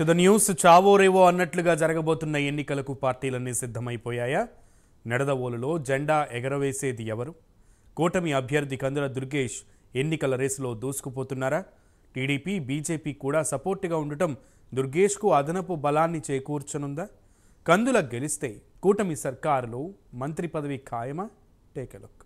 To the news చావో రేవో అన్నట్లుగా జరగబోతున్న ఎన్నికలకు పార్టీలన్నీ సిద్ధమైపోయాయా? నెడదవోలులో జెండా ఎగరవేసేది ఎవరు? కూటమి అభ్యర్థి కందుల దుర్గేష్ ఎన్నికల రేసులో దూసుకుపోతున్నారా? టీడీపీ బీజేపీ కూడా సపోర్టుగా ఉండటం దుర్గేష్కు అదనపు బలాన్ని చేకూర్చనుందా? కందుల గెలిస్తే కూటమి సర్కారులో మంత్రి పదవి ఖాయమా? Take a look.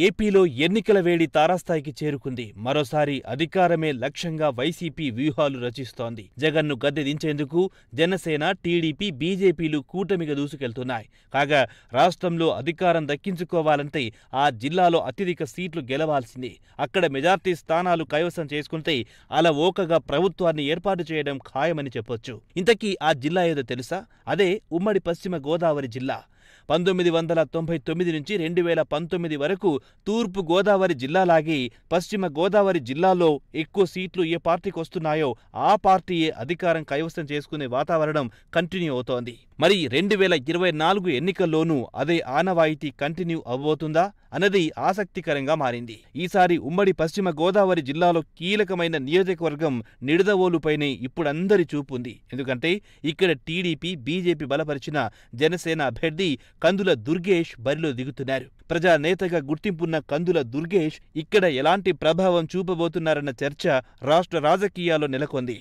ఏపీలో ఎన్నికల వేడి తారాస్థాయికి చేరుకుంది. మరోసారి అధికారమే లక్ష్యంగా వైసీపీ వ్యూహాలు రచిస్తోంది. జగన్ను గద్దె దించేందుకు జనసేన, టీడీపీ, బీజేపీలు కూటమిగా దూసుకెళ్తున్నాయి. కాగా రాష్ట్రంలో అధికారం దక్కించుకోవాలంటే ఆ జిల్లాలో అత్యధిక సీట్లు గెలవాల్సిందే. అక్కడ మెజార్టీ స్థానాలు కైవసం చేసుకుంటే అలవోకగా ప్రభుత్వాన్ని ఏర్పాటు చేయడం ఖాయమని చెప్పొచ్చు. ఇంతకీ ఆ జిల్లా ఏదో తెలుసా? అదే ఉమ్మడి పశ్చిమ గోదావరి జిల్లా. 1999 నుంచి 2019 వరకు తూర్పు గోదావరి జిల్లాలాగే పశ్చిమ గోదావరి జిల్లాలో ఎక్కువ సీట్లు ఏ పార్టీకి వస్తున్నాయో ఆ పార్టీయే అధికారం కైవసం చేసుకునే వాతావరణం కంటిన్యూ అవుతోంది. మరి 2024 ఎన్నికల్లోనూ అదే ఆనవాయితీ కంటిన్యూ అవ్వబోతుందా అన్నది ఆసక్తికరంగా మారింది. ఈసారి ఉమ్మడి పశ్చిమ గోదావరి జిల్లాలో కీలకమైన నియోజకవర్గం నిడదవోలుపైనే ఇప్పుడందరి చూపుంది. ఎందుకంటే ఇక్కడ టీడీపీ, బీజేపీ బలపరిచిన జనసేన అభ్యర్థి కందుల దుర్గేష్ బరిలో దిగుతున్నారు. ప్రజానేతగా గుర్తింపున్న కందుల దుర్గేష్ ఇక్కడ ఎలాంటి ప్రభావం చూపబోతున్నారన్న చర్చ రాష్ట్ర రాజకీయాల్లో నెలకొంది.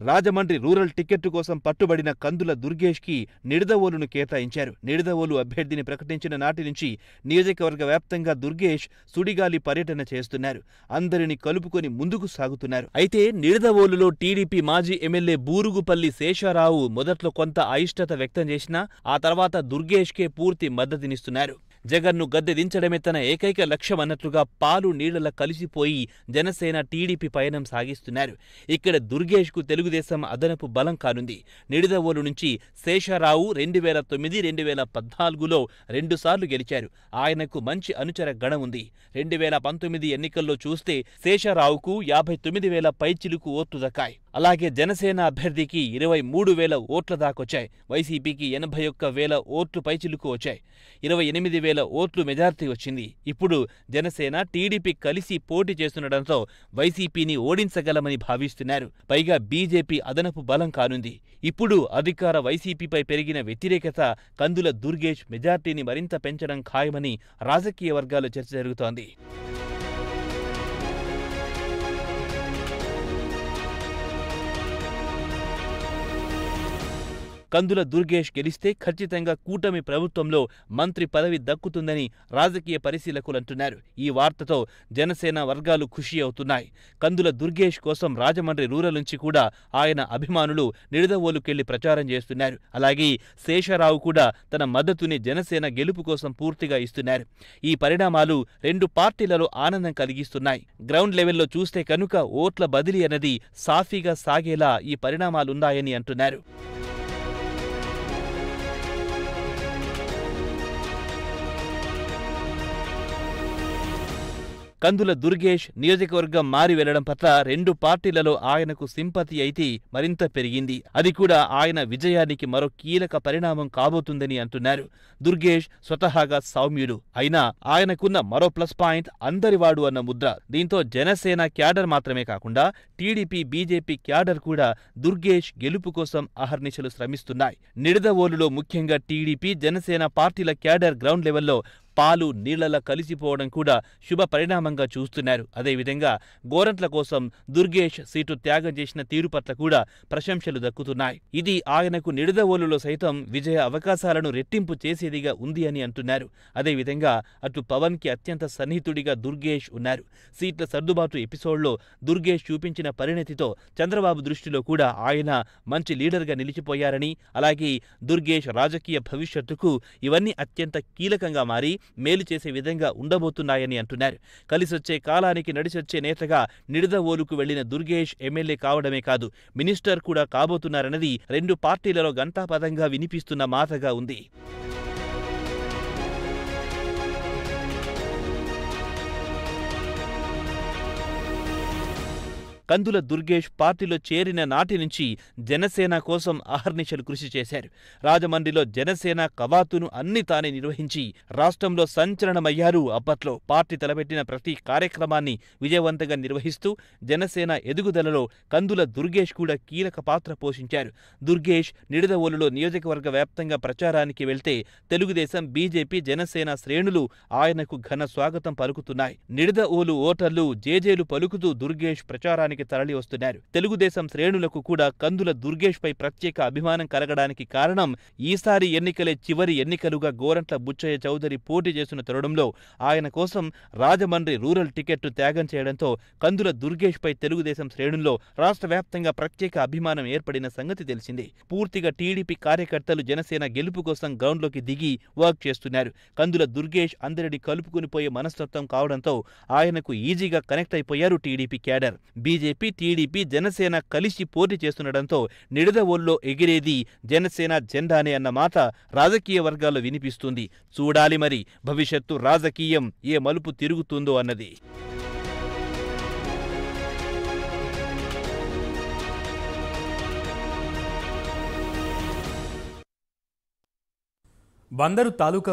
రాజమండ్రి రూరల్ టికెట్ కోసం పట్టుబడిన కందుల దుర్గేష్కి నిడదవోలును కేటాయించారు. నిడదవోలు అభ్యర్థిని ప్రకటించిన నాటి నుంచి నియోజకవర్గ వ్యాప్తంగా దుర్గేష్ సుడిగాలి పర్యటన చేస్తున్నారు. అందరిని కలుపుకొని ముందుకు సాగుతున్నారు. అయితే నిడదవోలులో టీడీపీ మాజీ ఎమ్మెల్యే బూరుగుపల్లి శేషారావు మొదట్లో కొంత అయిష్టత వ్యక్తం చేసినా ఆ తర్వాత దుర్గేష్కే పూర్తి మద్దతునిస్తున్నారు. జగన్ను గద్దె దించడమే తన ఏకైక లక్ష్యమన్నట్లుగా పాలు నీళ్లలా కలిసిపోయి జనసేన, టీడీపీ పయనం సాగిస్తున్నారు. ఇక్కడ దుర్గేష్కు తెలుగుదేశం అదనపు బలం కానుంది. నిడదవోలు నుంచి శేషారావు 2009, 2014లో 2 సార్లు గెలిచారు. ఆయనకు మంచి అనుచర గణం ఉంది. 2019 ఎన్నికల్లో చూస్తే శేషారావుకు 59,000 పైచిలుకు ఓట్లు దక్కాయి. అలాగే జనసేన అభ్యర్థికి 23,000 ఓట్ల దాకొచ్చాయి. వైసీపీకి 81,000 ఓట్లు పైచిలుకు వచ్చాయి. 28,000 ఓట్లు మెజార్టీ వచ్చింది. ఇప్పుడు జనసేన, టీడీపీ కలిసి పోటీ చేస్తుండటంతో వైసీపీని ఓడించగలమని భావిస్తున్నారు. పైగా బీజేపీ అదనపు బలం కానుంది. ఇప్పుడు అధికార వైసీపీపై పెరిగిన వ్యతిరేకత కందుల దుర్గేష్ మెజార్టీని మరింత పెంచడం ఖాయమని రాజకీయ వర్గాల్లో చర్చ జరుగుతోంది. కందుల దుర్గేష్ గెలిస్తే ఖచ్చితంగా కూటమి ప్రభుత్వంలో మంత్రి పదవి దక్కుతుందని రాజకీయ పరిశీలకులంటున్నారు. ఈ వార్తతో జనసేన వర్గాలు ఖుషి అవుతున్నాయి. కందుల దుర్గేష్ కోసం రాజమండ్రి రూరల్ నుంచి కూడా ఆయన అభిమానులు నిడదవోలుకెళ్లి ప్రచారం చేస్తున్నారు. అలాగే శేషారావు కూడా తన మద్దతుని జనసేన గెలుపు కోసం పూర్తిగా ఇస్తున్నారు. ఈ పరిణామాలు 2 పార్టీలలో ఆనందం కలిగిస్తున్నాయి. గ్రౌండ్ లెవెల్లో చూస్తే కనుక ఓట్ల బదిలీ అన్నది సాఫీగా సాగేలా ఈ పరిణామాలున్నాయని అంటున్నారు. కందుల దుర్గేష్ నియోజకవర్గం మారి వెళ్లడం పట్ల 2 పార్టీలలో ఆయనకు సింపతి అయితే మరింత పెరిగింది. అది కూడా ఆయన విజయానికి మరో కీలక పరిణామం కాబోతుందని అంటున్నారు. దుర్గేష్ స్వతహాగా సౌమ్యుడు అయినా ఆయనకున్న మరో ప్లస్ పాయింట్ అందరివాడు అన్న ముద్ర. దీంతో జనసేన క్యాడర్ మాత్రమే కాకుండా టీడీపీ, బీజేపీ క్యాడర్ కూడా దుర్గేష్ గెలుపు కోసం అహర్నిశలు శ్రమిస్తున్నాయి. నిడదవోలులో ముఖ్యంగా టీడీపీ, జనసేన పార్టీల క్యాడర్ గ్రౌండ్ లెవెల్లో పాలు నీళ్లలా కలిసిపోవడం కూడా శుభ పరిణామంగా చూస్తున్నారు. అదేవిధంగా గోరంట్ల కోసం దుర్గేష్ సీటు త్యాగం చేసిన తీరు పట్ల కూడా ప్రశంసలు దక్కుతున్నాయి. ఇది ఆయనకు నిడదవోలులో సైతం విజయ అవకాశాలను రెట్టింపు చేసేదిగా ఉంది అని అంటున్నారు. అదేవిధంగా అటు పవన్ కి అత్యంత సన్నిహితుడిగా దుర్గేష్ ఉన్నారు. సీట్ల సర్దుబాటు ఎపిసోడ్లో దుర్గేష్ చూపించిన పరిణతితో చంద్రబాబు దృష్టిలో కూడా ఆయన మంచి లీడర్గా నిలిచిపోయారని, అలాగే దుర్గేష్ రాజకీయ భవిష్యత్తుకు ఇవన్నీ అత్యంత కీలకంగా మారి మేలు చేసే విధంగా ఉండబోతున్నాయని అంటున్నారు. కలిసొచ్చే కాలానికి నడిచొచ్చే నేతగా నిడదవోలుకు వెళ్లిన దుర్గేష్ ఎమ్మెల్యే కావడమే కాదు, మినిస్టర్ కూడా కాబోతున్నారన్నది 2 పార్టీలలో గంటాపదంగా వినిపిస్తున్న మాటగా ఉంది. కందుల దుర్గేష్ పార్టీలో చేరిన నాటి నుంచి జనసేన కోసం అహర్నిశలు కృషి చేశారు. రాజమండ్రిలో జనసేన కవాతును అన్ని తానే నిర్వహించి రాష్ట్రంలో సంచలనమయ్యారు. అప్పట్లో పార్టీ తలపెట్టిన ప్రతి కార్యక్రమాన్ని విజయవంతంగా నిర్వహిస్తూ జనసేన ఎదుగుదలలో కందుల దుర్గేష్ కూడా కీలక పాత్ర పోషించారు. దుర్గేష్ నిడదవోలులో నియోజకవర్గ వ్యాప్తంగా ప్రచారానికి వెళ్తే తెలుగుదేశం, బీజేపీ, జనసేన శ్రేణులు ఆయనకు ఘన స్వాగతం పలుకుతున్నాయి. నిడదవోలు ఓటర్లు జేజేలు పలుకుతూ దుర్గేష్ ప్రచారానికి తరలి వస్తున్నారు. తెలుగుదేశం శ్రేణులకు కూడా కందుల దుర్గేష్ పై ప్రత్యేక అభిమానం కలగడానికి కారణం ఈసారి ఎన్నికలే చివరి ఎన్నికలుగా గోరంట్ల బుచ్చయ్య చౌదరి పోటీ చేస్తున్న తరుణంలో ఆయన కోసం రాజమండ్రి రూరల్ టికెట్ను త్యాగం చేయడంతో కందుల దుర్గేష్ పై తెలుగుదేశం శ్రేణుల్లో రాష్ట్ర వ్యాప్తంగా ప్రత్యేక అభిమానం ఏర్పడిన సంగతి తెలిసిందే. పూర్తిగా టీడీపీ కార్యకర్తలు జనసేన గెలుపు కోసం గ్రౌండ్లోకి దిగి వర్క్ చేస్తున్నారు. కందుల దుర్గేష్ అందరినీ కలుపుకునిపోయే మనస్తత్వం కావడంతో ఆయనకు ఈజీగా కనెక్ట్ అయిపోయారు TDP cadre. BJP, TDP, Janasena కలిసి పోటీ చేస్తుండటంతో నిడదవోలులో ఎగిరేది జనసేన జెండానే అన్న మాట రాజకీయ వర్గాల్లో వినిపిస్తుంది. చూడాలి మరి భవిష్యత్తు రాజకీయం ఏ మలుపు తిరుగుతుందో అన్నది. బందరు తాలూకా